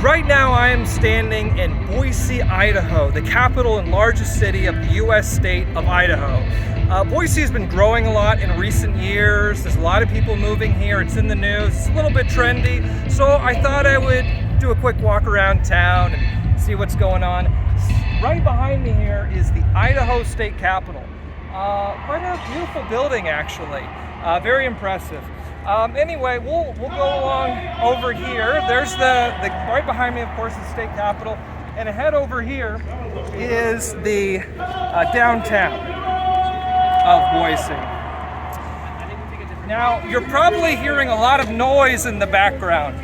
Right now I am standing in Boise, Idaho, the capital and largest city of the U.S. state of Idaho. Boise has been growing a lot in recent years. There's a lot of people moving here. It's in the news. It's a little bit trendy. So I thought I would do a quick walk around town and see what's going on. Right behind me here is the Idaho State Capitol. Quite a beautiful building, actually. Very impressive. Anyway, we'll go along over here. There's the right behind me, of course, is the state capitol, and ahead over here is the downtown of Boise. Now, you're probably hearing a lot of noise in the background.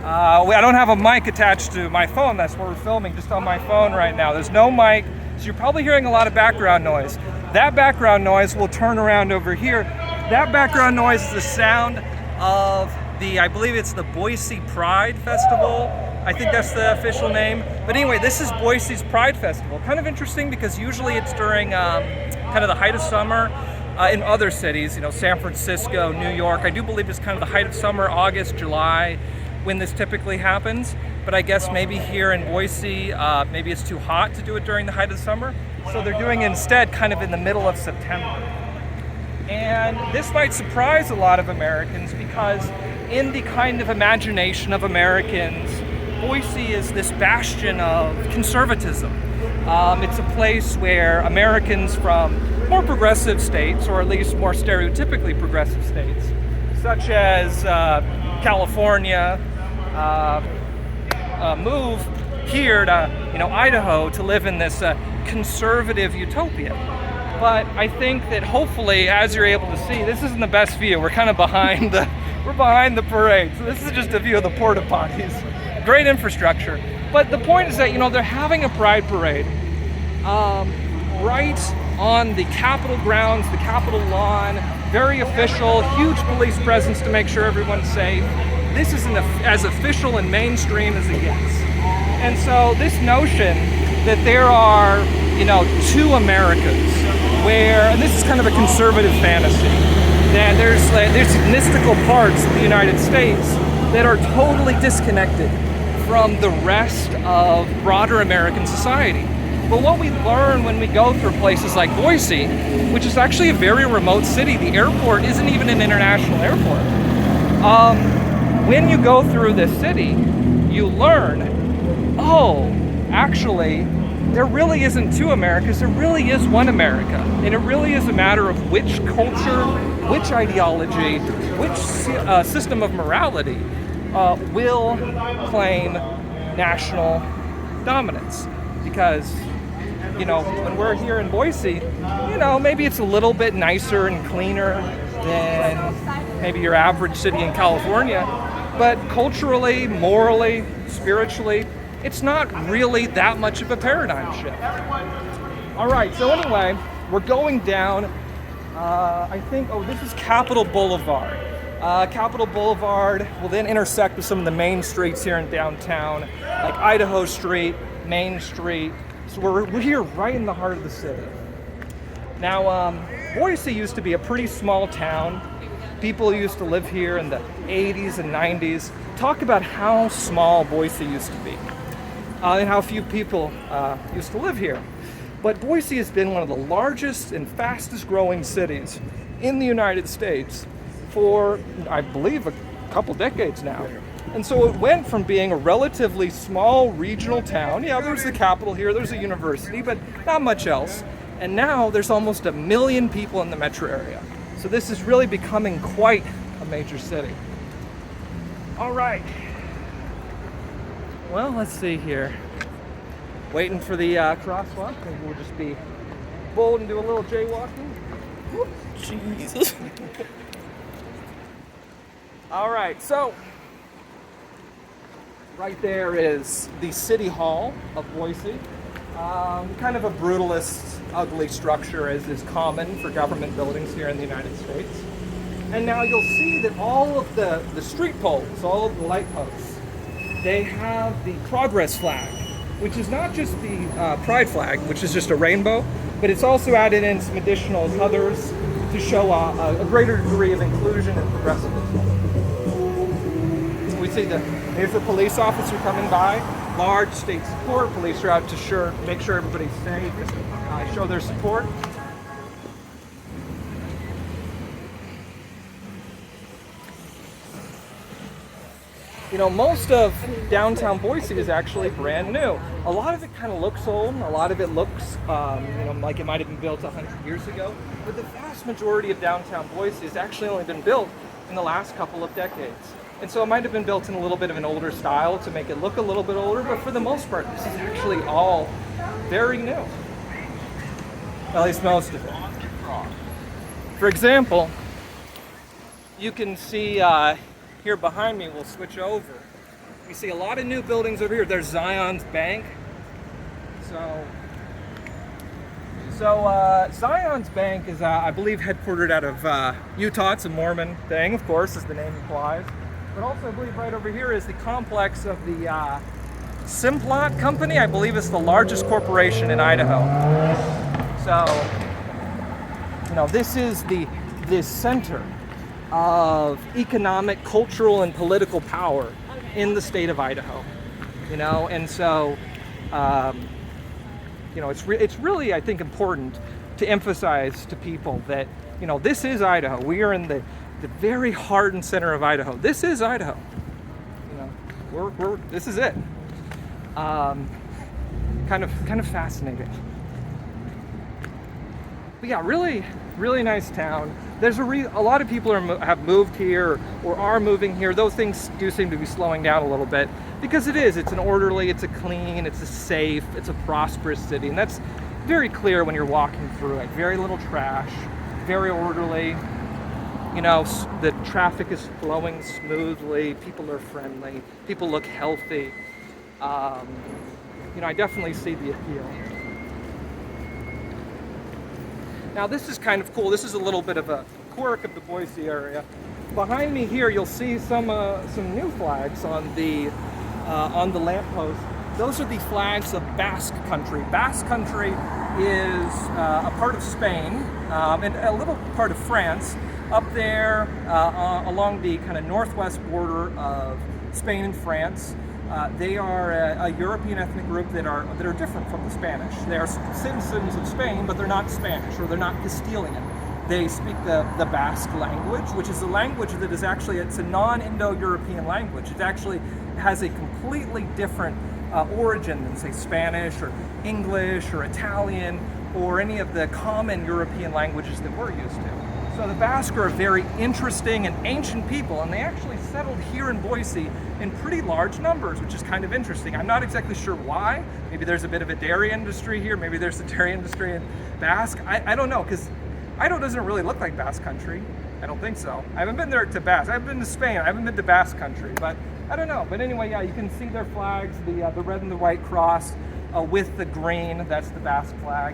I don't have a mic attached to my phone. That's where we're filming, just on my phone right now. There's no mic, so you're probably hearing a lot of background noise. That background noise will turn around over here. That background noise is the sound of I believe it's the Boise Pride Festival. I think that's the official name. But anyway, this is Boise's Pride Festival. Kind of interesting because usually it's during kind of the height of summer in other cities, San Francisco, New York. I do believe it's kind of the height of summer, August, July, when this typically happens. But I guess maybe here in Boise, maybe it's too hot to do it during the height of summer. So they're doing it instead kind of in the middle of September. And this might surprise a lot of Americans because in the kind of imagination of Americans, Boise is this bastion of conservatism. It's a place where Americans from more progressive states, or at least more stereotypically progressive states, such as California, move here to Idaho to live in this conservative utopia. But I think that hopefully, as you're able to see, this isn't the best view. We're kind of behind the parade. So this is just a view of the porta potties. Great infrastructure. But the point is that they're having a pride parade right on the Capitol grounds, the Capitol lawn. Very official, huge police presence to make sure everyone's safe. This is as official and mainstream as it gets. And so this notion that there are two Americas, and this is kind of a conservative fantasy, that there's mystical parts of the United States that are totally disconnected from the rest of broader American society. But what we learn when we go through places like Boise, which is actually a very remote city, the airport isn't even an international airport. When you go through this city, you learn, actually, there really isn't two Americas, there really is one America. And it really is a matter of which culture, which ideology, which system of morality will claim national dominance. Because, when we're here in Boise, maybe it's a little bit nicer and cleaner than maybe your average city in California. But culturally, morally, spiritually, it's not really that much of a paradigm shift. All right, so anyway, we're going down, I think, this is Capitol Boulevard. Capitol Boulevard will then intersect with some of the main streets here in downtown, like Idaho Street, Main Street. So we're here right in the heart of the city. Now, Boise used to be a pretty small town. People used to live here in the 80s and 90s. Talk about how small Boise used to be. And how few people used to live here. But Boise has been one of the largest and fastest growing cities in the United States for, I believe, a couple decades now. And so it went from being a relatively small regional town. Yeah, there's the capital here, there's a university, but not much else. And now there's almost 1 million people in the metro area. So this is really becoming quite a major city. All right. Well, let's see here. Waiting for the crosswalk. Maybe we'll just be bold and do a little jaywalking. Whoop, Jesus. All right, so right there is the City Hall of Boise. Kind of a brutalist, ugly structure, as is common for government buildings here in the United States. And now you'll see that all of the street poles, all of the light posts, they have the progress flag, which is not just the pride flag, which is just a rainbow, but it's also added in some additional colors to show a greater degree of inclusion and progressivism. We see the There's a police officer coming by. Large state support. Police are out to make sure everybody's safe, show their support. You know, most of downtown Boise is actually brand new. A lot of it kind of looks old. A lot of it looks, like it might have been built 100 years ago. But the vast majority of downtown Boise has actually only been built in the last couple of decades. And so it might have been built in a little bit of an older style to make it look a little bit older, but for the most part, this is actually all very new. At least most of it. For example, you can see here behind me, we'll switch over. We see a lot of new buildings over here. There's Zion's Bank. So Zion's Bank is, I believe, headquartered out of Utah. It's a Mormon thing, of course, as the name implies. But also, I believe right over here is the complex of the Simplot Company. I believe it's the largest corporation in Idaho. So, you know, this is the center of economic, cultural, and political power in the state of Idaho. You know, and so, you know, it's really, I think, important to emphasize to people that, you know, this is Idaho. We are in the very heart and center of Idaho. This is Idaho. You know, this is it. Kind of fascinating. But yeah, really, really nice town. There's a lot of people have moved here or are moving here. Those things do seem to be slowing down a little bit because it's an orderly, it's a clean, it's a safe, it's a prosperous city. And that's very clear when you're walking through it. Very little trash, very orderly. You know, the traffic is flowing smoothly. People are friendly. People look healthy. You know, I definitely see the appeal. Now, this is kind of cool. This is a little bit of a quirk of the Boise area. Behind me here, you'll see some new flags on the lamppost. Those are the flags of Basque Country. Basque Country is a part of Spain and a little part of France. Up there along the kind of northwest border of Spain and France. They are a European ethnic group that are different from the Spanish. They are citizens of Spain, but they're not Spanish or they're not Castilian. They speak the Basque language, which is a language that is actually, it's a non-Indo-European language. It actually has a completely different origin than, say, Spanish or English or Italian or any of the common European languages that we're used to. So the Basque are a very interesting and ancient people, and they actually settled here in Boise in pretty large numbers, which is kind of interesting. I'm not exactly sure why. Maybe there's a bit of a dairy industry here. Maybe there's a dairy industry in Basque. I don't know, because Idaho doesn't really look like Basque Country. I don't think so. I haven't been there to Basque. I've been to Spain. I haven't been to Basque Country, but I don't know. But anyway, yeah, you can see their flags, the red and the white cross with the green. That's the Basque flag.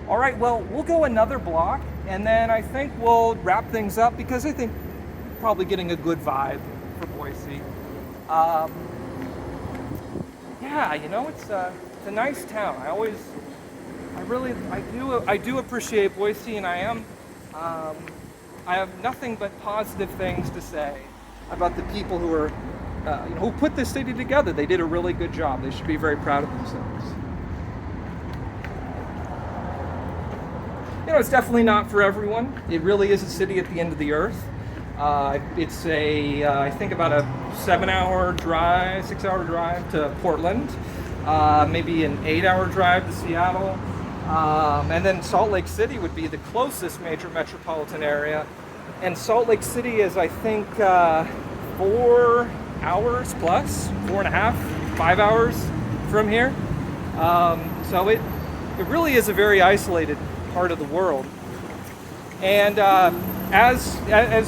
All right, well, we'll go another block, and then I think we'll wrap things up because I think probably getting a good vibe for Boise. Yeah, you know, it's a nice town. I do appreciate Boise, and I have nothing but positive things to say about the people who are, who put this city together. They did a really good job. They should be very proud of themselves. You know, it's definitely not for everyone. It really is a city at the end of the earth. It's I think about a 6-hour drive to Portland, maybe an 8-hour drive to Seattle, and then Salt Lake City would be the closest major metropolitan area. And Salt Lake City is, I think, 4 hours plus, 4.5, 5 hours from here. So it really is a very isolated part of the world. And as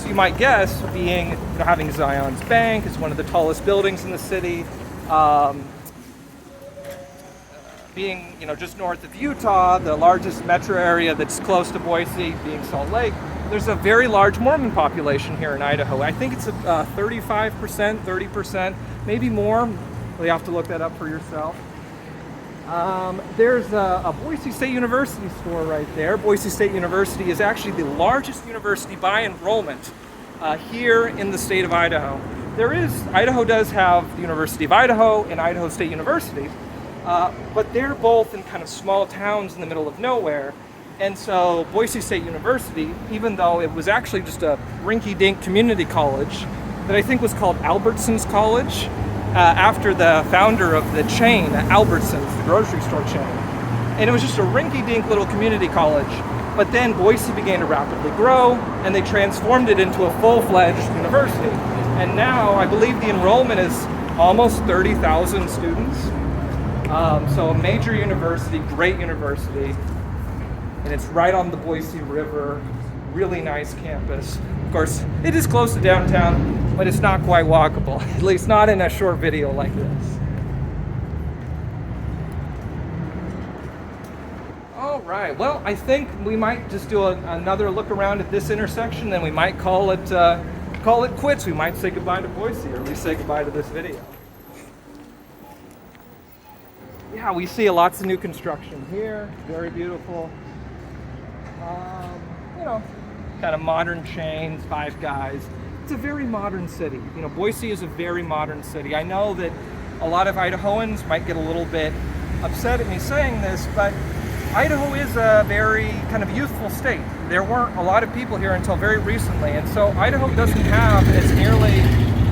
you might guess, having Zion's Bank, it's one of the tallest buildings in the city. Being just north of Utah, the largest metro area that's close to Boise, being Salt Lake, there's a very large Mormon population here in Idaho. I think it's 35%, 30%, maybe more. Well, you have to look that up for yourself. There's a Boise State University store right there. Boise State University is actually the largest university by enrollment here in the state of Idaho. Idaho does have the University of Idaho and Idaho State University, but they're both in kind of small towns in the middle of nowhere. And so Boise State University, even though it was actually just a rinky-dink community college that I think was called Albertsons College, after the founder of the chain, Albertsons, the grocery store chain. And it was just a rinky-dink little community college. But then Boise began to rapidly grow, and they transformed it into a full-fledged university. And now I believe the enrollment is almost 30,000 students. So a major university, great university. And it's right on the Boise River, really nice campus. Of course, it is close to downtown, but it's not quite walkable, at least not in a short video like this. All right, well, I think we might just do another look around at this intersection, then we might call it quits. We might say goodbye to Boise, or at least say goodbye to this video. Yeah, we see lots of new construction here, very beautiful. You know, kind of modern chains, Five Guys. It's a very modern city. You know, Boise is a very modern city. I know that a lot of Idahoans might get a little bit upset at me saying this, but Idaho is a very kind of youthful state. There weren't a lot of people here until very recently, and so Idaho doesn't have as nearly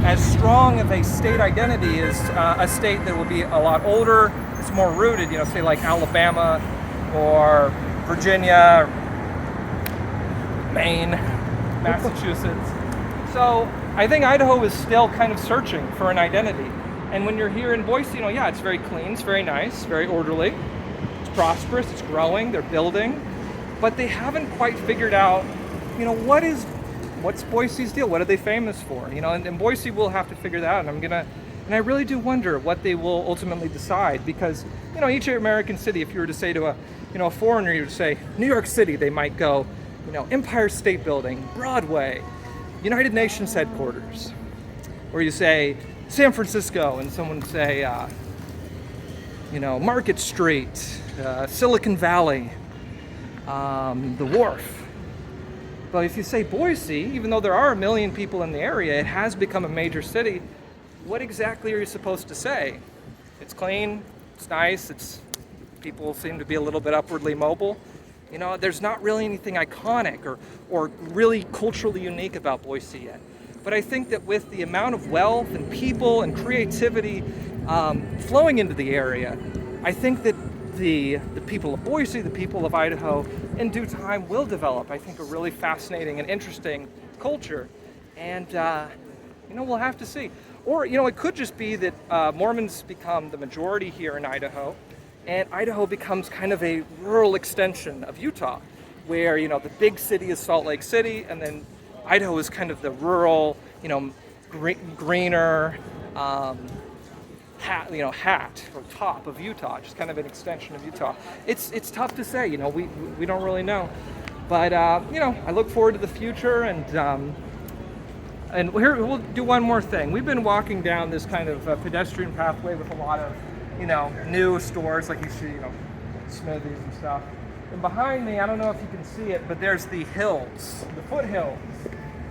as strong of a state identity as a state that would be a lot older. It's more rooted, you know, say like Alabama or Virginia, Maine, Massachusetts. So I think Idaho is still kind of searching for an identity. And when you're here in Boise, you know, yeah, it's very clean, it's very nice, very orderly, it's prosperous, it's growing, they're building, but they haven't quite figured out, you know, what's Boise's deal? What are they famous for? You know, and Boise will have to figure that out. And I really do wonder what they will ultimately decide, because, you know, each American city, if you were to say to a foreigner, you would say New York City, they might go, you know, Empire State Building, Broadway, United Nations headquarters. Or you say San Francisco, and someone would say, you know, Market Street, Silicon Valley, the Wharf. But if you say Boise, even though there are 1 million people in the area, it has become a major city. What exactly are you supposed to say? It's clean, it's nice, people seem to be a little bit upwardly mobile. You know, there's not really anything iconic or really culturally unique about Boise yet. But I think that with the amount of wealth and people and creativity flowing into the area, I think that the people of Boise, the people of Idaho, in due time will develop, I think, a really fascinating and interesting culture. And, you know, we'll have to see. Or, you know, it could just be that Mormons become the majority here in Idaho, and Idaho becomes kind of a rural extension of Utah, where, you know, the big city is Salt Lake City, and then Idaho is kind of the rural, you know, greener hat or top of Utah, just kind of an extension of Utah. It's tough to say, you know, we don't really know, but you know, I look forward to the future, and here we'll do one more thing. We've been walking down this kind of pedestrian pathway with a lot of, you know, new stores, like you see, you know, smoothies and stuff. And behind me, I don't know if you can see it, but there's the hills, the foothills.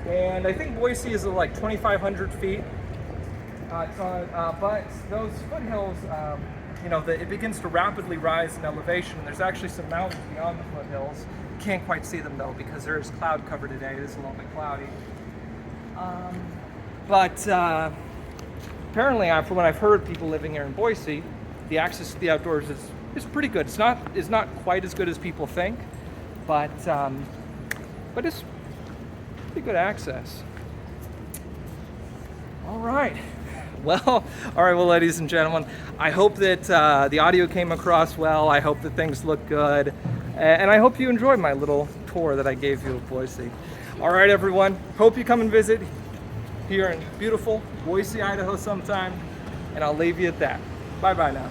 And I think Boise is like 2,500 feet. But those foothills, you know, it begins to rapidly rise in elevation. There's actually some mountains beyond the foothills. You can't quite see them though, because there is cloud cover today. It is a little bit cloudy. But apparently, from what I've heard, people living here in Boise, the access to the outdoors is pretty good. It's not quite as good as people think, but it's pretty good access. All right. Well, ladies and gentlemen, I hope that the audio came across well. I hope that things look good, and I hope you enjoyed my little tour that I gave you of Boise. All right, everyone. Hope you come and visit here in beautiful Boise, Idaho sometime, and I'll leave you at that. Bye-bye now.